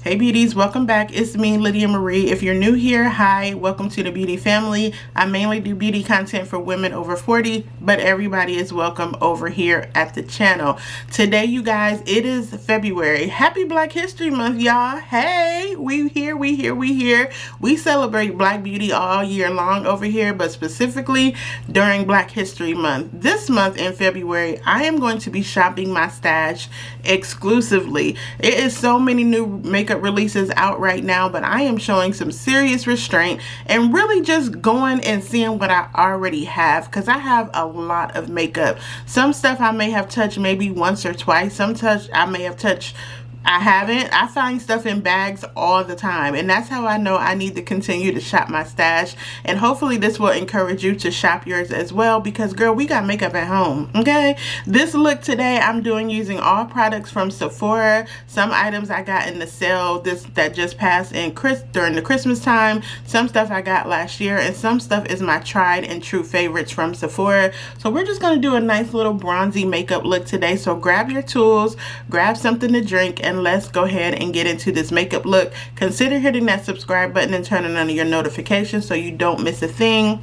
Hey beauties, welcome back. It's me, Lydia Marie. If you're new here, hi, welcome to the beauty family. I mainly do beauty content for women over 40, but everybody is welcome over here at the channel. Today, you guys, it is February. Happy Black History Month, y'all. Hey, we here. We celebrate Black beauty all year long over here, but specifically during Black History Month. This month in February, I am going to be shopping my stash exclusively. It is so many new makeup releases out right now, but I am showing some serious restraint and really just going and seeing what I already have, because I have a lot of makeup. Some stuff I may have touched maybe once or twice. Some touch I may have touched I haven't. I find stuff in bags all the time, and that's how I know I need to continue to shop my stash. And hopefully this will encourage you to shop yours as well, because girl, we got makeup at home. Okay, this look today I'm doing using all products from Sephora. Some items I got in the sale that just passed in during the Christmas time. Some stuff I got last year, and some stuff is my tried and true favorites from Sephora. So we're just going to do a nice little bronzy makeup look today. So grab your tools, grab something to drink, and let's go ahead and get into this makeup look. Consider hitting that subscribe button and turning on your notifications so you don't miss a thing.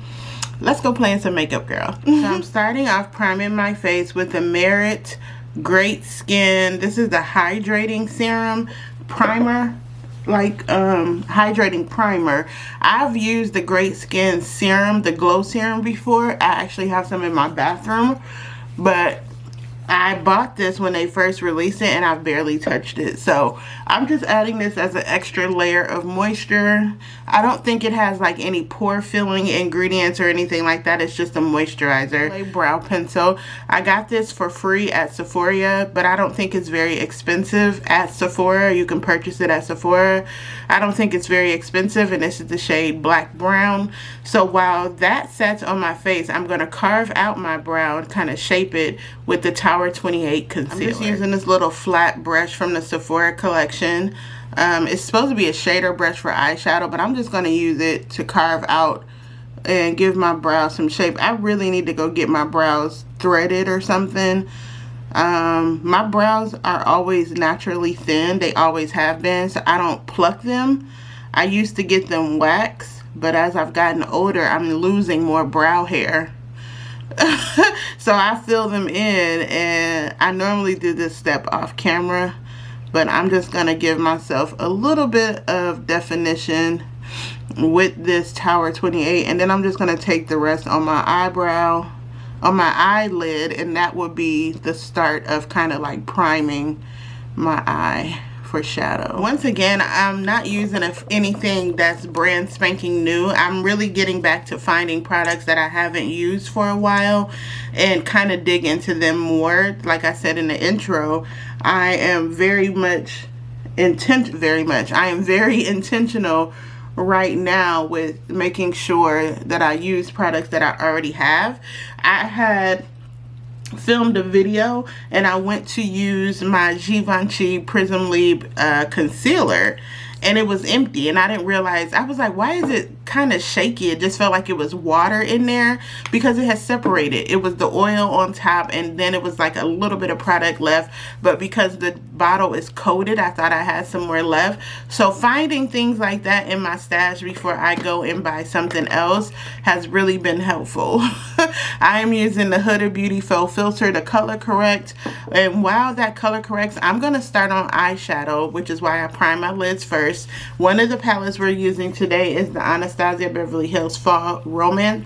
Let's go play in some makeup, girl. So I'm starting off priming my face with the Merit Great Skin. This is the hydrating serum primer, hydrating primer. I've used the Great Skin serum, the glow serum, before. I actually have some in my bathroom, but I bought this when they first released it and I've barely touched it. So I'm just adding this as an extra layer of moisture. I don't think it has like any pore filling ingredients or anything like that. It's just a moisturizer. A brow pencil. I got this for free at Sephora, but I don't think it's very expensive at Sephora. You can purchase it at Sephora. I don't think it's very expensive, and this is the shade Black Brown. So while that sets on my face, I'm going to carve out my brow and kind of shape it with the Tower 28 concealer. I'm just using this little flat brush from the Sephora collection. It's supposed to be a shader brush for eyeshadow, but I'm just going to use it to carve out and give my brows some shape. I really need to go get my brows threaded or something. My brows are always naturally thin. They always have been, so I don't pluck them. I used to get them waxed, but as I've gotten older, I'm losing more brow hair. So I fill them in, and I normally do this step off camera, but I'm just going to give myself a little bit of definition with this Tower 28, and then I'm just going to take the rest on my eyebrow, on my eyelid, and that would be the start of kind of like priming my eye for shadow. Once again, I'm not using anything that's brand spanking new. I'm really getting back to finding products that I haven't used for a while and kind of dig into them more. Like I said in the intro, I am very intentional right now with making sure that I use products that I already have. I had filmed a video and I went to use my Givenchy Prism Libre concealer, and it was empty, and I didn't realize. I was like, why is it kind of shaky? It just felt like it was water in there because it has separated. It was the oil on top, and then it was like a little bit of product left, but because the bottle is coated, I thought I had some more left. So finding things like that in my stash before I go and buy something else has really been helpful. I am using the Huda Beauty Faux Filter to color correct, and while that color corrects, I'm going to start on eyeshadow, which is why I prime my lids first. One of the palettes we're using today is the Anastasia Beverly Hills Fall Romance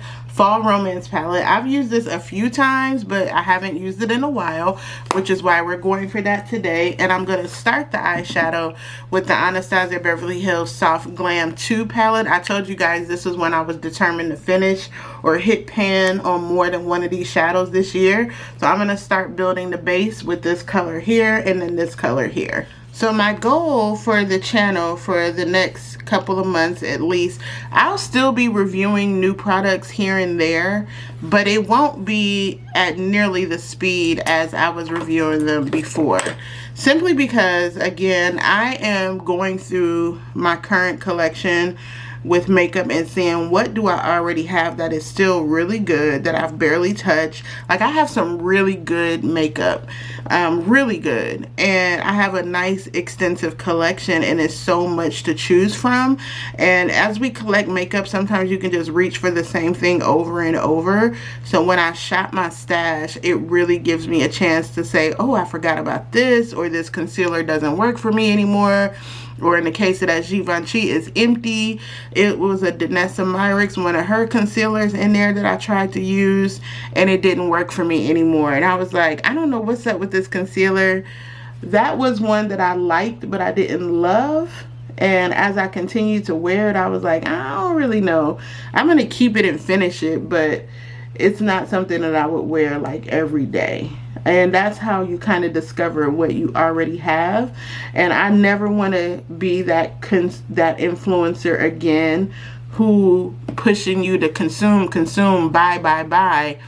palette. I've used this a few times, but I haven't used it in a while, which is why we're going for that today. And I'm going to start the eyeshadow with the Anastasia Beverly Hills Soft Glam 2 palette. I told you guys this was when I was determined to finish or hit pan on more than one of these shadows this year. So I'm going to start building the base with this color here and then this color here. So my goal for the channel for the next couple of months at least, I'll still be reviewing new products here and there, but it won't be at nearly the speed as I was reviewing them before. Simply because, again, I am going through my current collection, with makeup and seeing what do I already have that is still really good, that I've barely touched. Like, I have some really good makeup, really good, and I have a nice extensive collection, and it's so much to choose from. And as we collect makeup, sometimes you can just reach for the same thing over and over. So when I shop my stash, it really gives me a chance to say, oh, I forgot about this, or this concealer doesn't work for me anymore. Or in the case of that Givenchy is empty. It was a Danessa Myricks, one of her concealers in there that I tried to use, and it didn't work for me anymore. And I was like, I don't know what's up with this concealer. That was one that I liked, but I didn't love. And as I continued to wear it, I was like, I don't really know. I'm going to keep it and finish it, but it's not something that I would wear like every day. And that's how you kind of discover what you already have. And I never want to be that influencer again who pushing you to consume, buy,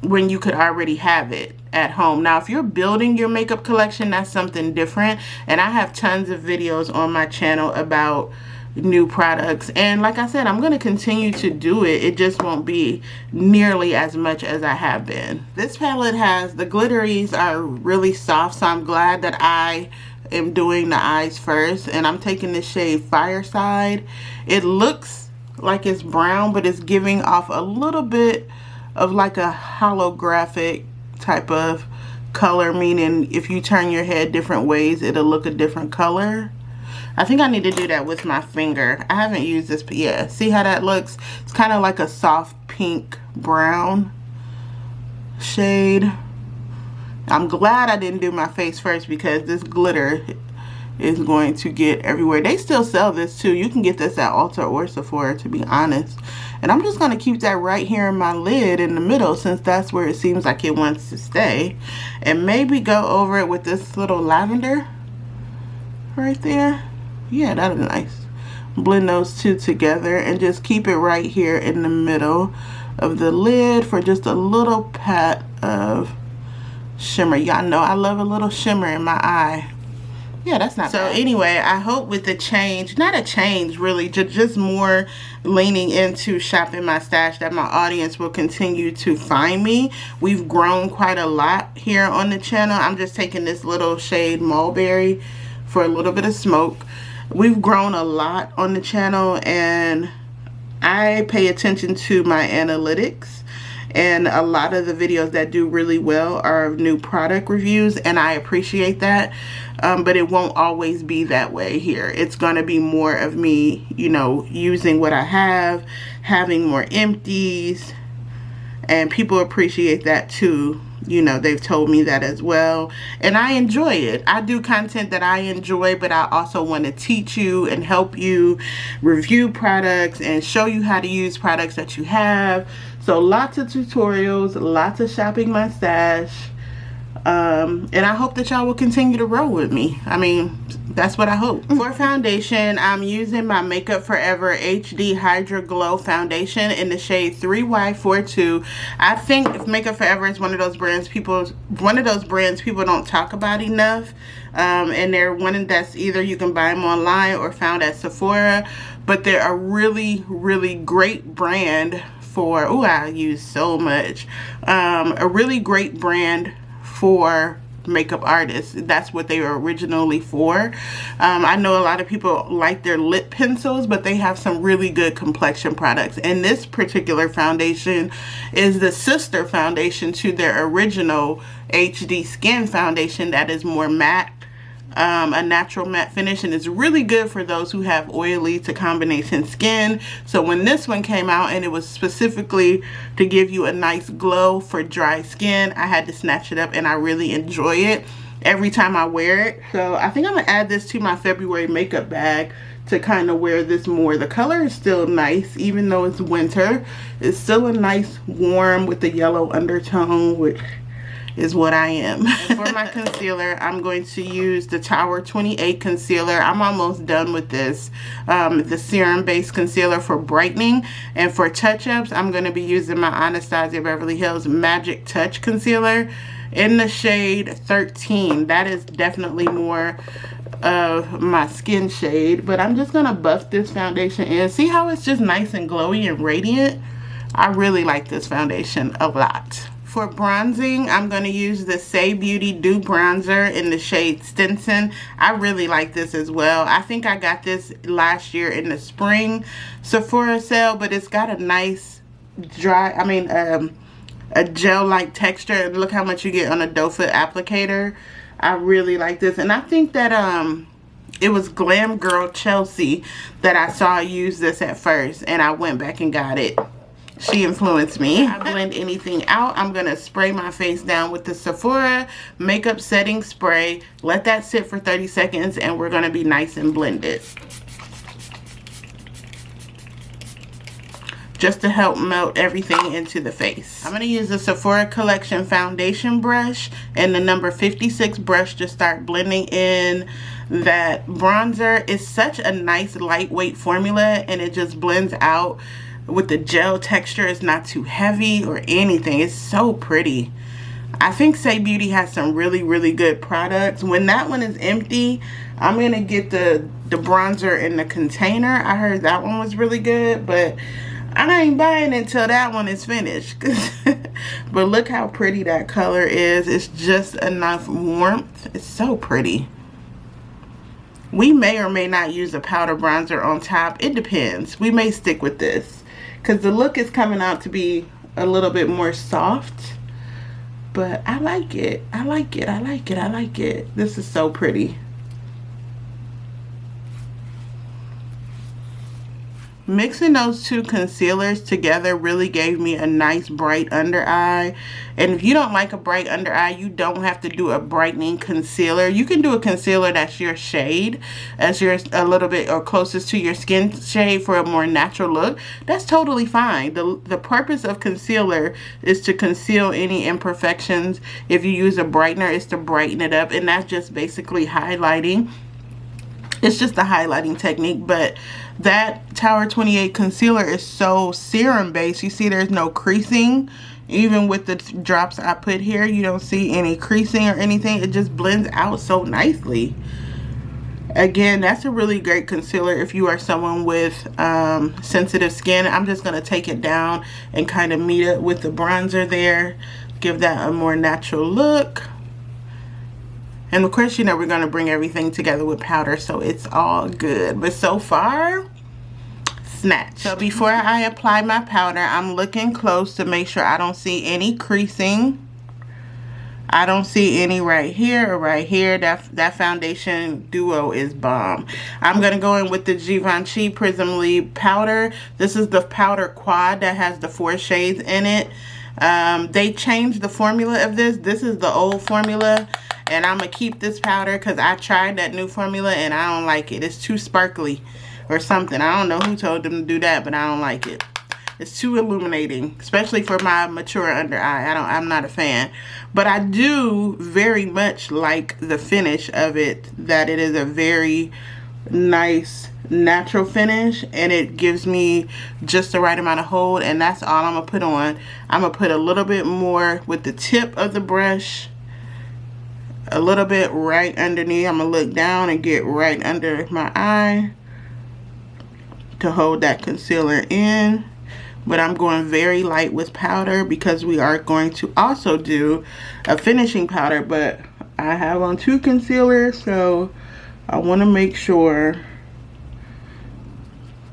when you could already have it at home. Now, if you're building your makeup collection, that's something different. And I have tons of videos on my channel about new products, and like I said, I'm going to continue to do it. It just won't be nearly as much as I have been. This palette has, the glitteries are really soft, so I'm glad that I am doing the eyes first. And I'm taking the shade Fireside. It looks like it's brown, but it's giving off a little bit of like a holographic type of color, meaning if you turn your head different ways, it'll look a different color. I think I need to do that with my finger. I haven't used this, but yeah, see how that looks? It's kind of like a soft pink brown shade. I'm glad I didn't do my face first, because this glitter is going to get everywhere. They still sell this too. You can get this at Ulta or Sephora, to be honest. And I'm just going to keep that right here in my lid in the middle, since that's where it seems like it wants to stay. And maybe go over it with this little lavender right there. Yeah, that'll be nice. Blend those two together and just keep it right here in the middle of the lid for just a little pat of shimmer. Y'all know I love a little shimmer in my eye. Yeah, that's not so bad. Anyway, I hope with the change, not a change really, just more leaning into shopping my stash, that my audience will continue to find me. We've grown quite a lot here on the channel. I'm just taking this little shade Mulberry for a little bit of smoke. We've grown a lot on the channel, and I pay attention to my analytics, and a lot of the videos that do really well are new product reviews, and I appreciate that. But it won't always be that way here. It's gonna be more of me, you know, using what I have, having more empties, and people appreciate that too. You know, they've told me that as well, and I enjoy it. I do content that I enjoy, but I also want to teach you and help you review products and show you how to use products that you have. So lots of tutorials, lots of shopping my stash, and I hope that y'all will continue to roll with me. I mean, that's what I hope. For foundation, I'm using my Makeup Forever HD Hydra Glow foundation in the shade 3Y42. I think Makeup Forever is one of those brands people don't talk about enough. And they're one that's either you can buy them online or found at Sephora, but they're a really, really great brand for, oh, I use so much. A really great brand for makeup artists. That's what they were originally for. I know a lot of people like their lip pencils, but they have some really good complexion products, and this particular foundation is the sister foundation to their original HD Skin foundation that is more matte, a natural matte finish, and it's really good for those who have oily to combination skin. So when this one came out, and it was specifically to give you a nice glow for dry skin, I had to snatch it up, and I really enjoy it every time I wear it. So I think I'm gonna add this to my February makeup bag to kind of wear this more. The color is still nice, even though it's winter. It's still a nice warm with the yellow undertone, which is what I am. And for my concealer, I'm going to use the Tower 28 concealer. I'm almost done with this. The serum based concealer for brightening, and for touch-ups, I'm going to be using my Anastasia Beverly Hills Magic Touch concealer. in the shade 13. That is definitely more of my skin shade, but I'm just gonna buff this foundation in. See how it's just nice and glowy and radiant? I really like this foundation a lot. For bronzing, I'm going to use the Saie Beauty Dew Bronzer in the shade Stinson. I really like this as well. I think I got this last year in the spring Sephora sale, but it's got a nice a gel-like texture. Look how much you get on a doe foot applicator. I really like this, and I think that it was Glam Girl Chelsea that I saw use this at first, and I went back and got it. She influenced me. I blend anything out. I'm gonna spray my face down with the Sephora makeup setting spray. Let that sit for 30 seconds, and we're gonna be nice and blended, just to help melt everything into the face. I'm going to use the Sephora Collection foundation brush and the number 56 brush to start blending in that bronzer. It's such a nice lightweight formula, and it just blends out with the gel texture. It's not too heavy or anything. It's so pretty. I think Saie Beauty has some really, really good products. When that one is empty, I'm going to get the bronzer in the container. I heard that one was really good, but I ain't buying it until that one is finished. But look how pretty that color is. It's just enough warmth. It's so pretty. We may or may not use a powder bronzer on top. It depends. We may stick with this because the look is coming out to be a little bit more soft. But I like it. I like it. I like it. I like it. This is so pretty. Mixing those two concealers together really gave me a nice bright under eye. And if you don't like a bright under eye, you don't have to do a brightening concealer. You can do a concealer that's your shade, as you're a little bit or closest to your skin shade for a more natural look. That's totally fine. The purpose of concealer is to conceal any imperfections. If you use a brightener, it's to brighten it up, and that's just basically highlighting. It's just a highlighting technique, but that Tower 28 concealer is so serum based. You see there's no creasing. Even with the drops I put here, you don't see any creasing or anything. It just blends out so nicely. Again, that's a really great concealer if you are someone with sensitive skin. I'm just going to take it down and kind of meet it with the bronzer there. Give that a more natural look. And of course, you know, we're going to bring everything together with powder, so it's all good. But so far, snatch. So before I apply my powder, I'm looking close to make sure I don't see any creasing. I don't see any right here or right here. That foundation duo is bomb. I'm going to go in with the Givenchy Prism Lead powder. This is the powder quad that has the 4 shades in it. They changed the formula of this. This is the old formula. And I'm going to keep this powder because I tried that new formula and I don't like it. It's too sparkly or something. I don't know who told them to do that, but I don't like it. It's too illuminating, especially for my mature under eye. I'm not a fan. But I do very much like the finish of it, that it is a very nice natural finish, and it gives me just the right amount of hold, and that's all I'm going to put on. I'm going to put a little bit more with the tip of the brush. A little bit right underneath. I'm going to look down and get right under my eye to hold that concealer in. But I'm going very light with powder because we are going to also do a finishing powder. But I have on 2 concealers, so I want to make sure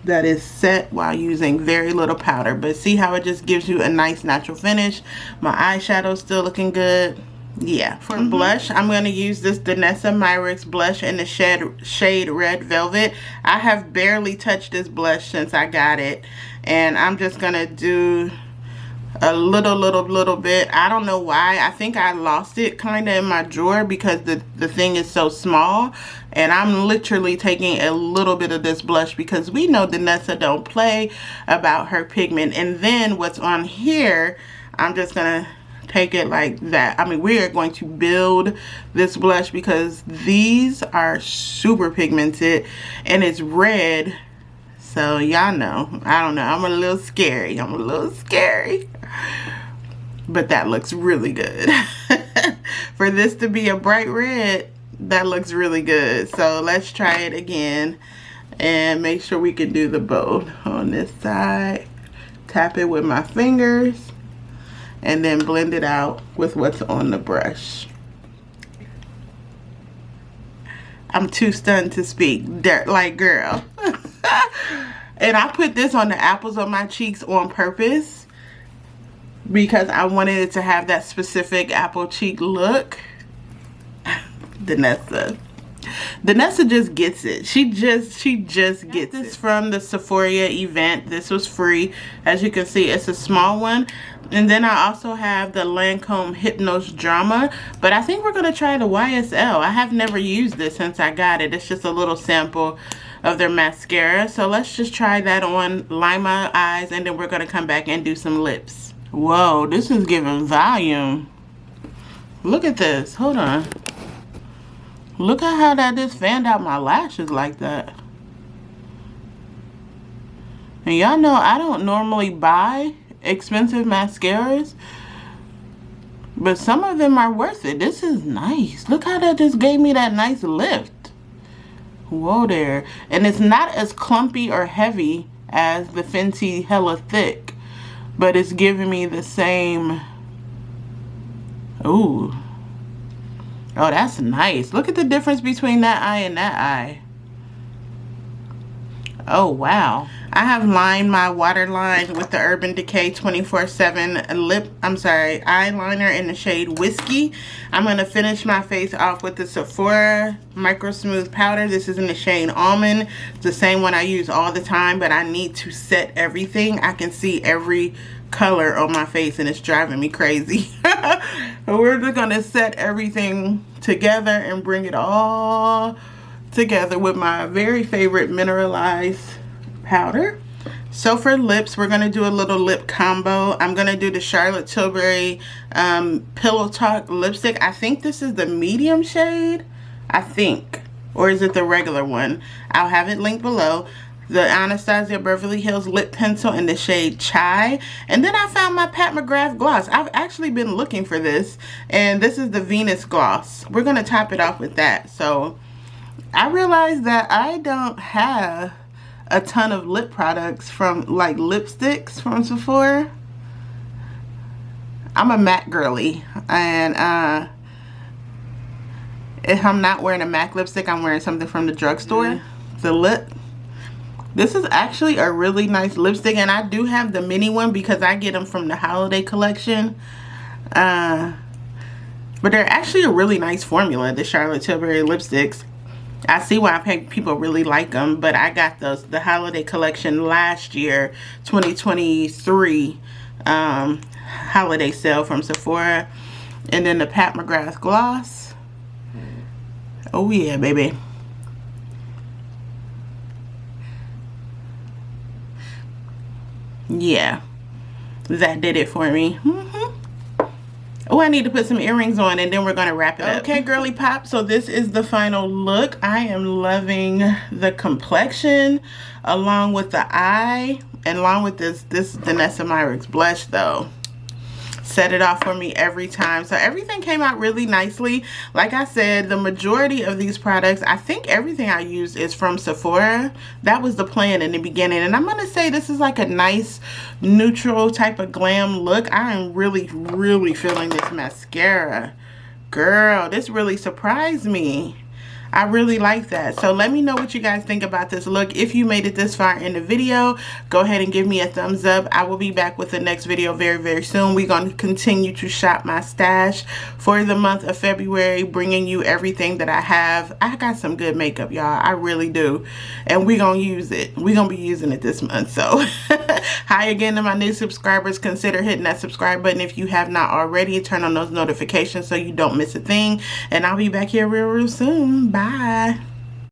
that is set while using very little powder. But see how it just gives you a nice natural finish. My eyeshadow's still looking good. Yeah, for blush, I'm going to use this Danessa Myricks blush in the shade Red Velvet. I have barely touched this blush since I got it. And I'm just going to do a little bit. I don't know why. I think I lost it kind of in my drawer because the thing is so small. And I'm literally taking a little bit of this blush because we know Danessa don't play about her pigment. And then what's on here, I'm just going to take it like that. I mean, we are going to build this blush because these are super pigmented and it's red. So y'all know, I don't know, I'm a little scary. but that looks really good. For this to be a bright red, that looks really good. So let's try it again and make sure we can do the bow on this side. Tap it with my fingers and then blend it out with what's on the brush. I'm too stunned to speak. Dirt like girl. And I put this on the apples of my cheeks on purpose because I wanted it to have that specific apple cheek look. Danessa just gets it. She just gets it. This from the Sephora event. This was free. As you can see, it's a small one. And then I also have the Lancome Hypnose Drama, but I think we're going to try the YSL. I have never used this since I got it. It's just a little sample of their mascara. So let's just try that on, line my eyes, and then we're going to come back and do some lips. Whoa, this is giving volume. Look at this. Hold on. Look at how that just fanned out my lashes like that. And y'all know I don't normally buy expensive mascaras, but some of them are worth it. This is nice. Look how that just gave me that nice lift. Whoa there. And it's not as clumpy or heavy as the Fenty Hella Thick, but it's giving me the same. Ooh. Oh, that's nice. Look at the difference between that eye and that eye. Oh, wow. I have lined my waterline with the Urban Decay 24/7 eyeliner in the shade Whiskey. I'm going to finish my face off with the Sephora Micro Smooth Powder. This is in the shade Almond. It's the same one I use all the time, but I need to set everything. I can see every color on my face and it's driving me crazy. We're just going to set everything together and bring it all together with my very favorite mineralized powder. So for lips, we're going to do a little lip combo. I'm going to do the Charlotte Tilbury Pillow Talk lipstick. I think this is the medium shade, I think. Or is it the regular one? I'll have it linked below. The Anastasia Beverly Hills lip pencil in the shade Chai. And then I found my Pat McGrath gloss. I've actually been looking for this. And this is the Venus gloss. We're going to top it off with that. So I realized that I don't have a ton of lip products from, like, lipsticks from Sephora. I'm a MAC girly, and if I'm not wearing a MAC lipstick, I'm wearing something from the drugstore. The lip. This is actually a really nice lipstick, and I do have the mini one because I get them from the holiday collection. But they're actually a really nice formula, the Charlotte Tilbury lipsticks. I see why people really like them, but I got the holiday collection last year, 2023 holiday sale from Sephora. And then the Pat McGrath gloss. Oh yeah, baby. Yeah, that did it for me. Oh, I need to put some earrings on and then we're going to wrap it up. Okay, girly pop. So this is the final look. I am loving the complexion along with the eye and along with this Danessa Myricks blush though. Set it off for me every time. So everything came out really nicely. Like I said, the majority of these products, I think everything I use is from Sephora. That was the plan in the beginning. And I'm going to say this is like a nice neutral type of glam look. I am really, really feeling this mascara. Girl, this really surprised me. I really like that. So let me know what you guys think about this look. If you made it this far in the video, go ahead and give me a thumbs up. I will be back with the next video very, very soon. We're going to continue to shop my stash for the month of February, bringing you everything that I have. I got some good makeup, y'all. I really do. And we're going to use it. We're going to be using it this month. So hi again to my new subscribers. Consider hitting that subscribe button if you have not already. Turn on those notifications so you don't miss a thing. And I'll be back here real, real soon. Bye.